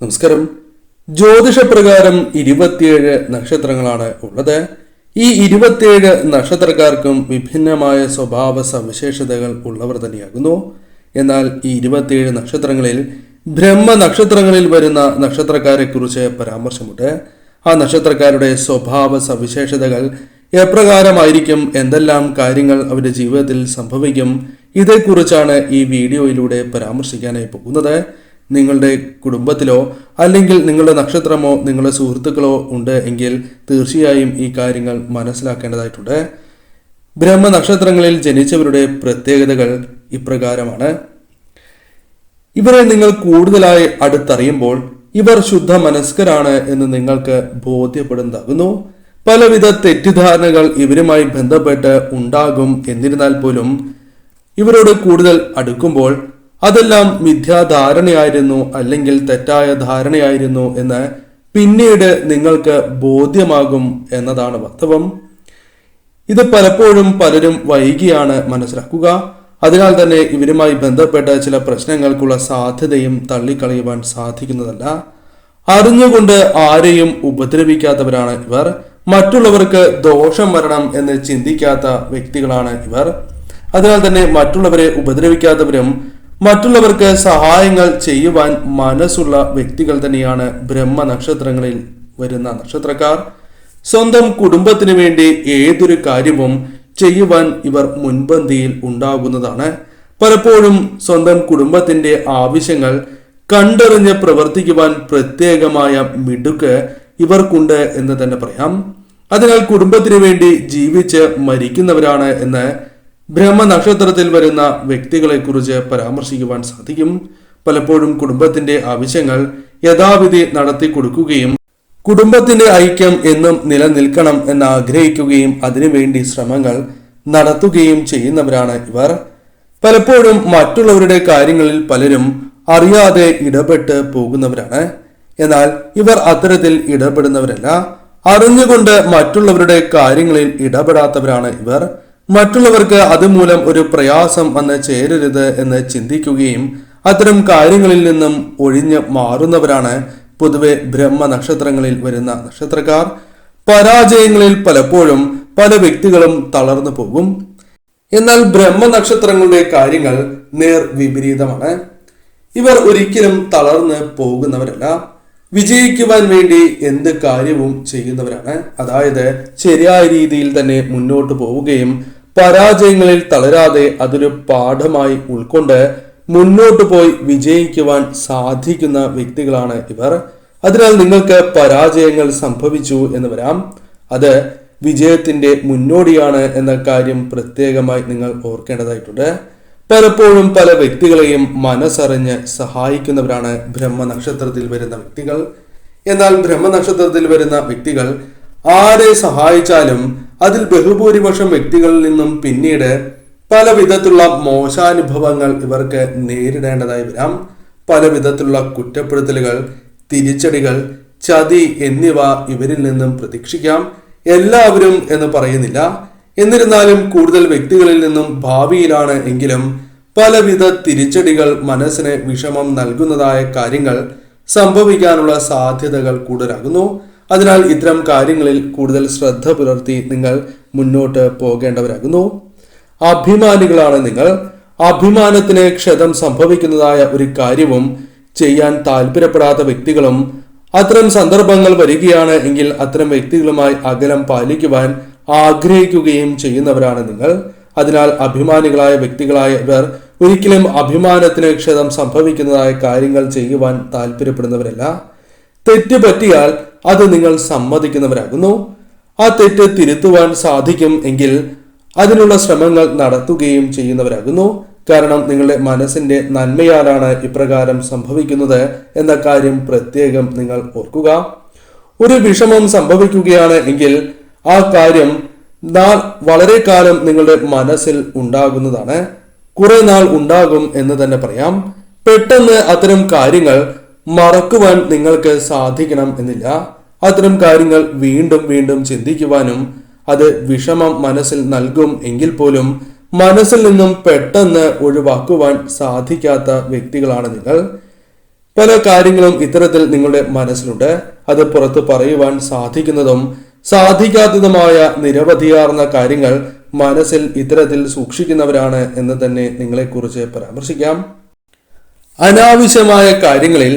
നമസ്കാരം. ജ്യോതിഷപ്രകാരം 27 നക്ഷത്രങ്ങളാണ് ഉള്ളത്. ഈ 27 നക്ഷത്രക്കാർക്കും വിഭിന്നമായ സ്വഭാവ സവിശേഷതകൾ ഉള്ളവർ തന്നെയാകുന്നു. എന്നാൽ ഈ 27 നക്ഷത്രങ്ങളിൽ ബ്രഹ്മ നക്ഷത്രങ്ങളിൽ വരുന്ന നക്ഷത്രക്കാരെ കുറിച്ച് പരാമർശമുണ്ട്. ആ നക്ഷത്രക്കാരുടെ സ്വഭാവ സവിശേഷതകൾ എപ്രകാരമായിരിക്കും, എന്തെല്ലാം കാര്യങ്ങൾ അവരുടെ ജീവിതത്തിൽ സംഭവിക്കും, ഇതേക്കുറിച്ചാണ് ഈ വീഡിയോയിലൂടെ പരാമർശിക്കാനായി പോകുന്നത്. നിങ്ങളുടെ കുടുംബത്തിലോ അല്ലെങ്കിൽ നിങ്ങളുടെ നക്ഷത്രമോ നിങ്ങളുടെ സുഹൃത്തുക്കളോ ഉണ്ട് എങ്കിൽ തീർച്ചയായും ഈ കാര്യങ്ങൾ മനസ്സിലാക്കേണ്ടതായിട്ടുണ്ട്. ബ്രഹ്മ നക്ഷത്രങ്ങളിൽ ജനിച്ചവരുടെ പ്രത്യേകതകൾ ഇപ്രകാരമാണ്. ഇവരെ നിങ്ങൾ കൂടുതലായി അടുത്തറിയുമ്പോൾ ഇവർ ശുദ്ധ മനസ്കരാണ് എന്ന് നിങ്ങൾക്ക് ബോധ്യപ്പെടുന്നതാകുന്നു. പലവിധ തെറ്റിദ്ധാരണകൾ ഇവരുമായി ബന്ധപ്പെട്ട് ഉണ്ടാകും. എന്നിരുന്നാൽ പോലും ഇവരോട് കൂടുതൽ അടുക്കുമ്പോൾ അതെല്ലാം മിഥ്യാധാരണയായിരുന്നു അല്ലെങ്കിൽ തെറ്റായ ധാരണയായിരുന്നു എന്ന് പിന്നീട് നിങ്ങൾക്ക് ബോധ്യമാകും എന്നതാണ് വാസ്തവം. ഇത് പലപ്പോഴും പലരും വൈകിയാണ് മനസ്സിലാക്കുക. അതിനാൽ തന്നെ ഇവരുമായി ബന്ധപ്പെട്ട ചില പ്രശ്നങ്ങൾക്കുള്ള സാധ്യതയും തള്ളിക്കളയുവാൻ സാധിക്കുന്നതല്ല. അറിഞ്ഞുകൊണ്ട് ആരെയും ഉപദ്രവിക്കാത്തവരാണ് ഇവർ. മറ്റുള്ളവർക്ക് ദോഷം വരണം എന്ന് ചിന്തിക്കാത്ത വ്യക്തികളാണ് ഇവർ. അതിനാൽ തന്നെ മറ്റുള്ളവരെ ഉപദ്രവിക്കാത്തവരും മറ്റുള്ളവർക്ക് സഹായങ്ങൾ ചെയ്യുവാൻ മനസ്സുള്ള വ്യക്തികൾ തന്നെയാണ് ബ്രഹ്മ നക്ഷത്രങ്ങളിൽ വരുന്ന നക്ഷത്രക്കാർ. സ്വന്തം കുടുംബത്തിന് വേണ്ടി ഏതൊരു കാര്യവും ചെയ്യുവാൻ ഇവർ മുൻപന്തിയിൽ ഉണ്ടാകുന്നതാണ്. പലപ്പോഴും സ്വന്തം കുടുംബത്തിന്റെ ആവശ്യങ്ങൾ കണ്ടറിഞ്ഞ് പ്രവർത്തിക്കുവാൻ പ്രത്യേകമായ മിടുക്ക് ഇവർക്കുണ്ട് എന്ന് തന്നെ പറയാം. അതിനാൽ കുടുംബത്തിന് വേണ്ടി ജീവിച്ച് മരിക്കുന്നവരാണ് എന്ന് ബ്രഹ്മ നക്ഷത്രത്തിൽ വരുന്ന വ്യക്തികളെ കുറിച്ച് പരാമർശിക്കുവാൻ സാധിക്കും. പലപ്പോഴും കുടുംബത്തിന്റെ ആവശ്യങ്ങൾ യഥാവിധി നടത്തി കൊടുക്കുകയും കുടുംബത്തിന്റെ ഐക്യം എന്നും നിലനിൽക്കണം എന്ന് ആഗ്രഹിക്കുകയും അതിനുവേണ്ടി ശ്രമങ്ങൾ നടത്തുകയും ചെയ്യുന്നവരാണ് ഇവർ. പലപ്പോഴും മറ്റുള്ളവരുടെ കാര്യങ്ങളിൽ പലരും അറിയാതെ ഇടപെട്ട് പോകുന്നവരാണ്. എന്നാൽ ഇവർ അത്തരത്തിൽ ഇടപെടുന്നവരല്ല. അറിഞ്ഞുകൊണ്ട് മറ്റുള്ളവരുടെ കാര്യങ്ങളിൽ ഇടപെടാത്തവരാണ് ഇവർ. മറ്റുള്ളവർക്ക് അതുമൂലം ഒരു പ്രയാസം വന്ന് ചേരരുത് എന്ന് ചിന്തിക്കുകയും അത്തരം കാര്യങ്ങളിൽ നിന്നും ഒഴിഞ്ഞ് മാറുന്നവരാണ് പൊതുവെ ബ്രഹ്മ നക്ഷത്രങ്ങളിൽ വരുന്ന നക്ഷത്രക്കാർ. പരാജയങ്ങളിൽ പലപ്പോഴും പല വ്യക്തികളും തളർന്നു പോകും. എന്നാൽ ബ്രഹ്മ നക്ഷത്രങ്ങളുടെ കാര്യങ്ങൾ നേർ വിപരീതമാണ്. ഇവർ ഒരിക്കലും തളർന്ന് പോകുന്നവരല്ല. വിജയിക്കുവാൻ വേണ്ടി എന്ത് കാര്യവും ചെയ്യുന്നവരാണ്. അതായത് ശരിയായ രീതിയിൽ തന്നെ മുന്നോട്ട് പോവുകയും പരാജയങ്ങളിൽ തളരാതെ അതൊരു പാഠമായി ഉൾക്കൊണ്ട് മുന്നോട്ട് പോയി വിജയിക്കുവാൻ സാധിക്കുന്ന വ്യക്തികളാണ് ഇവർ. അതിനാൽ നിങ്ങൾക്ക് പരാജയങ്ങൾ സംഭവിച്ചു എന്ന് വരാം. അത് വിജയത്തിന്റെ മുന്നോടിയാണ് എന്ന കാര്യം പ്രത്യേകമായി നിങ്ങൾ ഓർക്കേണ്ടതായിട്ടുണ്ട്. പലപ്പോഴും പല വ്യക്തികളെയും മനസ്സറിഞ്ഞ് സഹായിക്കുന്നവരാണ് ബ്രഹ്മ നക്ഷത്രത്തിൽ വരുന്ന വ്യക്തികൾ. എന്നാൽ ബ്രഹ്മ നക്ഷത്രത്തിൽ വരുന്ന വ്യക്തികൾ ആരെ സഹായിച്ചാലും അതിൽ ബഹുഭൂരിപക്ഷം വ്യക്തികളിൽ നിന്നും പിന്നീട് പല വിധത്തിലുള്ള മോശാനുഭവങ്ങൾ ഇവർക്ക് നേരിടേണ്ടതായി വരാം. പല വിധത്തിലുള്ള കുറ്റപ്പെടുത്തലുകൾ, തിരിച്ചടികൾ, ചതി എന്നിവ ഇവരിൽ നിന്നും പ്രതീക്ഷിക്കാം. എല്ലാവരും എന്ന് പറയുന്നില്ല. എന്നിരുന്നാലും കൂടുതൽ വ്യക്തികളിൽ നിന്നും ഭാവിയിലാണ് എങ്കിലും പലവിധ തിരിച്ചടികൾ, മനസ്സിന് വിഷമം നൽകുന്നതായ കാര്യങ്ങൾ സംഭവിക്കാനുള്ള സാധ്യതകൾ കൂടുതലാകുന്നു. അതിനാൽ ഇത്തരം കാര്യങ്ങളിൽ കൂടുതൽ ശ്രദ്ധ പുലർത്തി നിങ്ങൾ മുന്നോട്ട് പോകേണ്ടവരാകുന്നു. അഭിമാനികളാണ് നിങ്ങൾ. അഭിമാനത്തിന് ക്ഷതം സംഭവിക്കുന്നതായ ഒരു കാര്യവും ചെയ്യാൻ താല്പര്യപ്പെടാത്ത വ്യക്തികളും അത്തരം സന്ദർഭങ്ങൾ വരികയാണ് എങ്കിൽ അത്തരം വ്യക്തികളുമായി അകലം പാലിക്കുവാൻ ആഗ്രഹിക്കുകയും ചെയ്യുന്നവരാണ് നിങ്ങൾ. അതിനാൽ അഭിമാനികളായ വ്യക്തികളായ ഇവർ ഒരിക്കലും അഭിമാനത്തിന് ക്ഷതം സംഭവിക്കുന്നതായ കാര്യങ്ങൾ ചെയ്യുവാൻ താല്പര്യപ്പെടുന്നവരല്ല. തെറ്റ് പറ്റിയാൽ അത് നിങ്ങൾ സമ്മതിക്കുന്നവരാകുന്നു. ആ തെറ്റ് തിരുത്തുവാൻ സാധിക്കും എങ്കിൽ അതിനുള്ള ശ്രമങ്ങൾ നടത്തുകയും ചെയ്യുന്നവരാകുന്നു. കാരണം നിങ്ങളുടെ മനസ്സിന്റെ നന്മയാലാണ് ഇപ്രകാരം സംഭവിക്കുന്നത് എന്ന കാര്യം പ്രത്യേകം നിങ്ങൾ ഓർക്കുക. ഒരു വിഷമം സംഭവിക്കുകയാണ് എങ്കിൽ ആ കാര്യം വളരെ കാലം നിങ്ങളുടെ മനസ്സിൽ ഉണ്ടാകുന്നതാണ്. കുറെ നാൾ ഉണ്ടാകും എന്ന് തന്നെ പറയാം. പെട്ടെന്ന് അത്തരം കാര്യങ്ങൾ മറക്കുവാൻ നിങ്ങൾക്ക് സാധിക്കണം എന്നില്ല. അത്തരം കാര്യങ്ങൾ വീണ്ടും വീണ്ടും ചിന്തിക്കുവാനും അത് വിഷമം മനസ്സിൽ നൽകും എങ്കിൽ പോലും മനസ്സിൽ നിന്നും പെട്ടെന്ന് ഒഴിവാക്കുവാൻ സാധിക്കാത്ത വ്യക്തികളാണ് നിങ്ങൾ. പല കാര്യങ്ങളും ഇത്തരത്തിൽ നിങ്ങളുടെ മനസ്സിലുണ്ട്. അത് പുറത്ത് പറയുവാൻ സാധിക്കുന്നതും സാധിക്കാത്തതുമായ നിരവധിയാർന്ന കാര്യങ്ങൾ മനസ്സിൽ ഇത്തരത്തിൽ സൂക്ഷിക്കുന്നവരാണ് എന്ന് തന്നെ നിങ്ങളെക്കുറിച്ച് പരാമർശിക്കാം. അനാവശ്യമായ കാര്യങ്ങളിൽ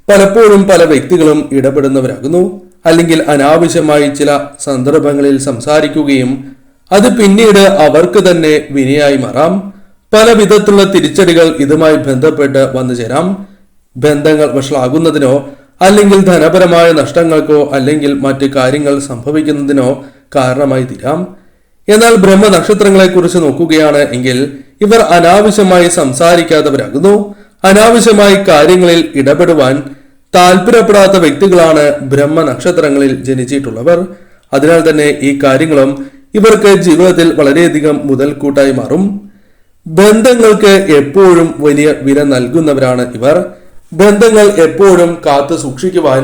പലപ്പോഴും പല വ്യക്തികളും ഇടപെടുന്നവരാകുന്നു. അല്ലെങ്കിൽ അനാവശ്യമായി ചില സന്ദർഭങ്ങളിൽ സംസാരിക്കുകയും അത് പിന്നീട് അവർക്ക് തന്നെ വിനയായി മാറാം. പല വിധത്തിലുള്ള തിരിച്ചടികൾ ഇതുമായി ബന്ധപ്പെട്ട് വന്നു ചേരാം. ബന്ധങ്ങൾ വഷളാകുന്നതിനോ അല്ലെങ്കിൽ ധനപരമായ നഷ്ടങ്ങൾക്കോ അല്ലെങ്കിൽ മറ്റ് കാര്യങ്ങൾ സംഭവിക്കുന്നതിനോ കാരണമായി തീരാം. എന്നാൽ ബ്രഹ്മനക്ഷത്രങ്ങളെ കുറിച്ച് നോക്കുകയാണ് എങ്കിൽ ഇവർ അനാവശ്യമായി സംസാരിക്കാത്തവരാകുന്നു. അനാവശ്യമായി കാര്യങ്ങളിൽ ഇടപെടുവാൻ താല്പര്യപ്പെടാത്ത വ്യക്തികളാണ് ബ്രഹ്മനക്ഷത്രങ്ങളിൽ ജനിച്ചിട്ടുള്ളവർ. അതിനാൽ തന്നെ ഈ കാര്യങ്ങളും ഇവർക്ക് ജീവിതത്തിൽ വളരെയധികം മുതൽക്കൂട്ടായി മാറും. ബന്ധങ്ങൾക്ക് എപ്പോഴും വലിയ വില നൽകുന്നവരാണ് ഇവർ. ബന്ധങ്ങൾ എപ്പോഴും കാത്തു സൂക്ഷിക്കുവാൻ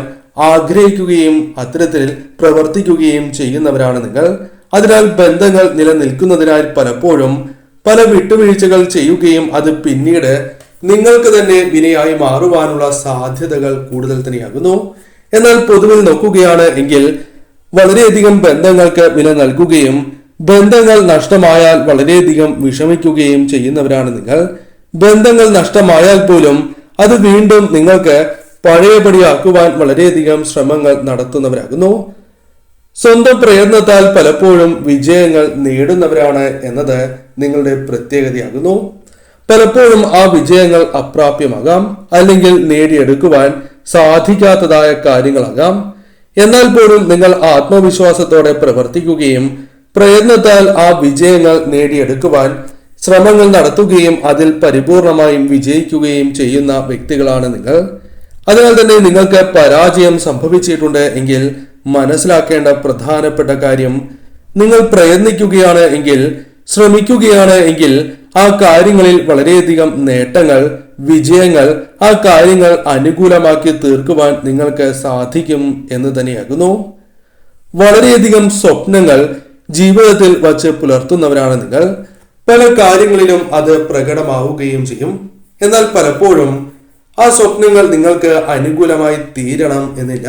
ആഗ്രഹിക്കുകയും അത്തരത്തിൽ പ്രവർത്തിക്കുകയും ചെയ്യുന്നവരാണ് നിങ്ങൾ. അതിനാൽ ബന്ധങ്ങൾ നിലനിൽക്കുന്നതിനായി പലപ്പോഴും പല വിട്ടുവീഴ്ചകൾ ചെയ്യുകയും അത് പിന്നീട് നിങ്ങൾക്ക് തന്നെ വിനയായി മാറുവാനുള്ള സാധ്യതകൾ കൂടുതൽ തന്നെയാകുന്നു. എന്നാൽ പൊതുവിൽ നോക്കുകയാണ് എങ്കിൽ വളരെയധികം ബന്ധങ്ങൾക്ക് വില നൽകുകയും ബന്ധങ്ങൾ നഷ്ടമായാൽ വളരെയധികം വിഷമിക്കുകയും ചെയ്യുന്നവരാണ് നിങ്ങൾ. ബന്ധങ്ങൾ നഷ്ടമായാൽ പോലും അത് വീണ്ടും നിങ്ങൾക്ക് പഴയപടിയാക്കുവാൻ വളരെയധികം ശ്രമങ്ങൾ നടത്തുന്നവരാകുന്നു. സ്വന്തം പ്രയത്നത്താൽ പലപ്പോഴും വിജയങ്ങൾ നേടുന്നവരാണ് എന്നത് നിങ്ങളുടെ പ്രത്യേകതയാകുന്നു. പലപ്പോഴും ആ വിജയങ്ങൾ അപ്രാപ്യമാകാം, അല്ലെങ്കിൽ നേടിയെടുക്കുവാൻ സാധിക്കാത്തതായ കാര്യങ്ങളാകാം. എന്നാൽ പോലും നിങ്ങൾ ആത്മവിശ്വാസത്തോടെ പ്രവർത്തിക്കുകയും പ്രയത്നത്താൽ ആ വിജയങ്ങൾ നേടിയെടുക്കുവാൻ ശ്രമങ്ങൾ നടത്തുകയും അതിൽ പരിപൂർണമായും വിജയിക്കുകയും ചെയ്യുന്ന വ്യക്തികളാണ് നിങ്ങൾ. അതിനാൽ തന്നെ നിങ്ങൾക്ക് പരാജയം സംഭവിച്ചിട്ടുണ്ട് എങ്കിൽ മനസ്സിലാക്കേണ്ട പ്രധാനപ്പെട്ട കാര്യം, നിങ്ങൾ പ്രയത്നിക്കുകയാണ് എങ്കിൽ, ശ്രമിക്കുകയാണ് എങ്കിൽ ആ കാര്യങ്ങളിൽ വളരെയധികം നേട്ടങ്ങൾ, വിജയങ്ങൾ, ആ കാര്യങ്ങൾ അനുകൂലമാക്കി തീർക്കുവാൻ നിങ്ങൾക്ക് സാധിക്കും എന്ന് തന്നെയാകുന്നു. വളരെയധികം സ്വപ്നങ്ങൾ ജീവിതത്തിൽ വച്ച് പുലർത്തുന്നവരാണ് നിങ്ങൾ. പല കാര്യങ്ങളിലും അത് പ്രകടമാവുകയും ചെയ്യും. എന്നാൽ പലപ്പോഴും ആ സ്വപ്നങ്ങൾ നിങ്ങൾക്ക് അനുകൂലമായി തീരണം എന്നില്ല.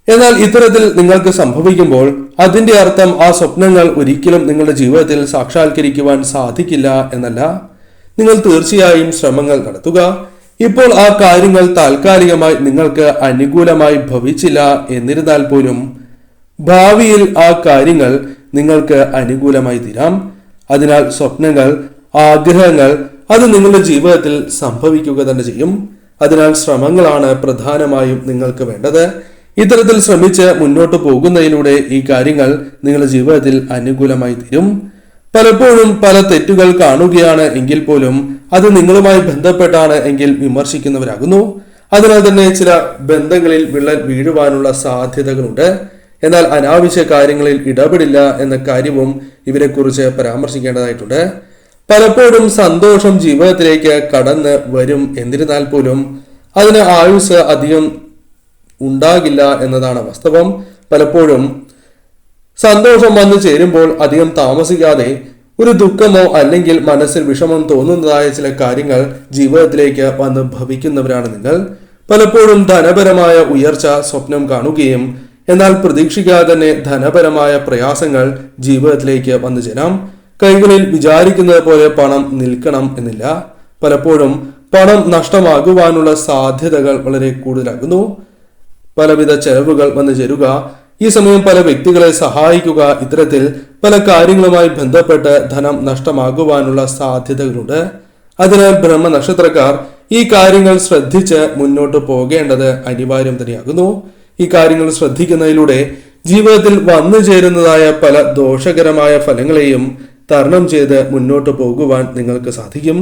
എന്നാൽ ഇത്തരത്തിൽ നിങ്ങൾക്ക് സംഭവിക്കുമ്പോൾ അതിന്റെ അർത്ഥം ആ സ്വപ്നങ്ങൾ ഒരിക്കലും നിങ്ങളുടെ ജീവിതത്തിൽ സാക്ഷാത്കരിക്കുവാൻ സാധിക്കില്ല എന്നല്ല. നിങ്ങൾ തീർച്ചയായും ശ്രമങ്ങൾ നടത്തുക. ഇപ്പോൾ ആ കാര്യങ്ങൾ താൽക്കാലികമായി നിങ്ങൾക്ക് അനുകൂലമായി ഭവിച്ചില്ല എന്നിരുന്നാൽ പോലും ഭാവിയിൽ ആ കാര്യങ്ങൾ നിങ്ങൾക്ക് അനുകൂലമായി തീരാം. അതിനാൽ സ്വപ്നങ്ങൾ, ആഗ്രഹങ്ങൾ അത് നിങ്ങളുടെ ജീവിതത്തിൽ സംഭവിക്കുക തന്നെ ചെയ്യും. അതിനാൽ ശ്രമങ്ങളാണ് പ്രധാനമായും നിങ്ങൾക്ക് വേണ്ടത്. ഇത്തരത്തിൽ ശ്രമിച്ച് മുന്നോട്ട് പോകുന്നതിലൂടെ ഈ കാര്യങ്ങൾ നിങ്ങളുടെ ജീവിതത്തിൽ അനുകൂലമായി തീരും. പലപ്പോഴും പല തെറ്റുകൾ കാണുകയാണ് എങ്കിൽ പോലും അത് നിങ്ങളുമായി ബന്ധപ്പെട്ടാണ് എങ്കിൽ വിമർശിക്കുന്നവരാകുന്നു. അതിനാൽ തന്നെ ചില ബന്ധങ്ങളിൽ വിള്ളൽ വീഴുവാനുള്ള സാധ്യതകളുണ്ട്. എന്നാൽ അനാവശ്യ കാര്യങ്ങളിൽ ഇടപെടില്ല എന്ന കാര്യവും ഇവരെക്കുറിച്ച് പരാമർശിക്കേണ്ടതായിട്ടുണ്ട്. പലപ്പോഴും സന്തോഷം ജീവിതത്തിലേക്ക് കടന്ന് വരും എന്നിരുന്നാൽ പോലും അതിന് ആയുസ് അധികം ഉണ്ടാകില്ല എന്നതാണ് വാസ്തവം. പലപ്പോഴും സന്തോഷം വന്നു ചേരുമ്പോൾ അധികം താമസിക്കാതെ ഒരു ദുഃഖമോ അല്ലെങ്കിൽ മനസ്സിൽ വിഷമം തോന്നുന്നതായ ചില കാര്യങ്ങൾ ജീവിതത്തിലേക്ക് വന്ന് ഭവിക്കുന്നവരാണ് നിങ്ങൾ. പലപ്പോഴും ധനപരമായ ഉയർച്ച സ്വപ്നം കാണുകയും എന്നാൽ പ്രതീക്ഷിക്കാതെ തന്നെ ധനപരമായ പ്രയാസങ്ങൾ ജീവിതത്തിലേക്ക് വന്നു ചേരാം. കൈകളിൽ വിചാരിക്കുന്നത് പോലെ പണം നിൽക്കണം എന്നില്ല. പലപ്പോഴും പണം നഷ്ടമാകുവാനുള്ള സാധ്യതകൾ വളരെ കൂടുതലാകുന്നു. പലവിധ ചെലവുകൾ വന്നു ചേരുക, ഈ സമയം പല വ്യക്തികളെ സഹായിക്കുക, ഇത്തരത്തിൽ പല കാര്യങ്ങളുമായി ബന്ധപ്പെട്ട് ധനം നഷ്ടമാകുവാനുള്ള സാധ്യതകളുണ്ട്. അതിനാൽ ബ്രഹ്മനക്ഷത്രക്കാർ ഈ കാര്യങ്ങൾ ശ്രദ്ധിച്ച് മുന്നോട്ട് പോകേണ്ടത് അനിവാര്യം തന്നെയാകുന്നു. ഈ കാര്യങ്ങൾ ശ്രദ്ധിക്കുന്നതിലൂടെ ജീവിതത്തിൽ വന്നു ചേരുന്നതായ പല ദോഷകരമായ ഫലങ്ങളെയും തരണം ചെയ്ത് മുന്നോട്ട് പോകുവാൻ നിങ്ങൾക്ക് സാധിക്കും.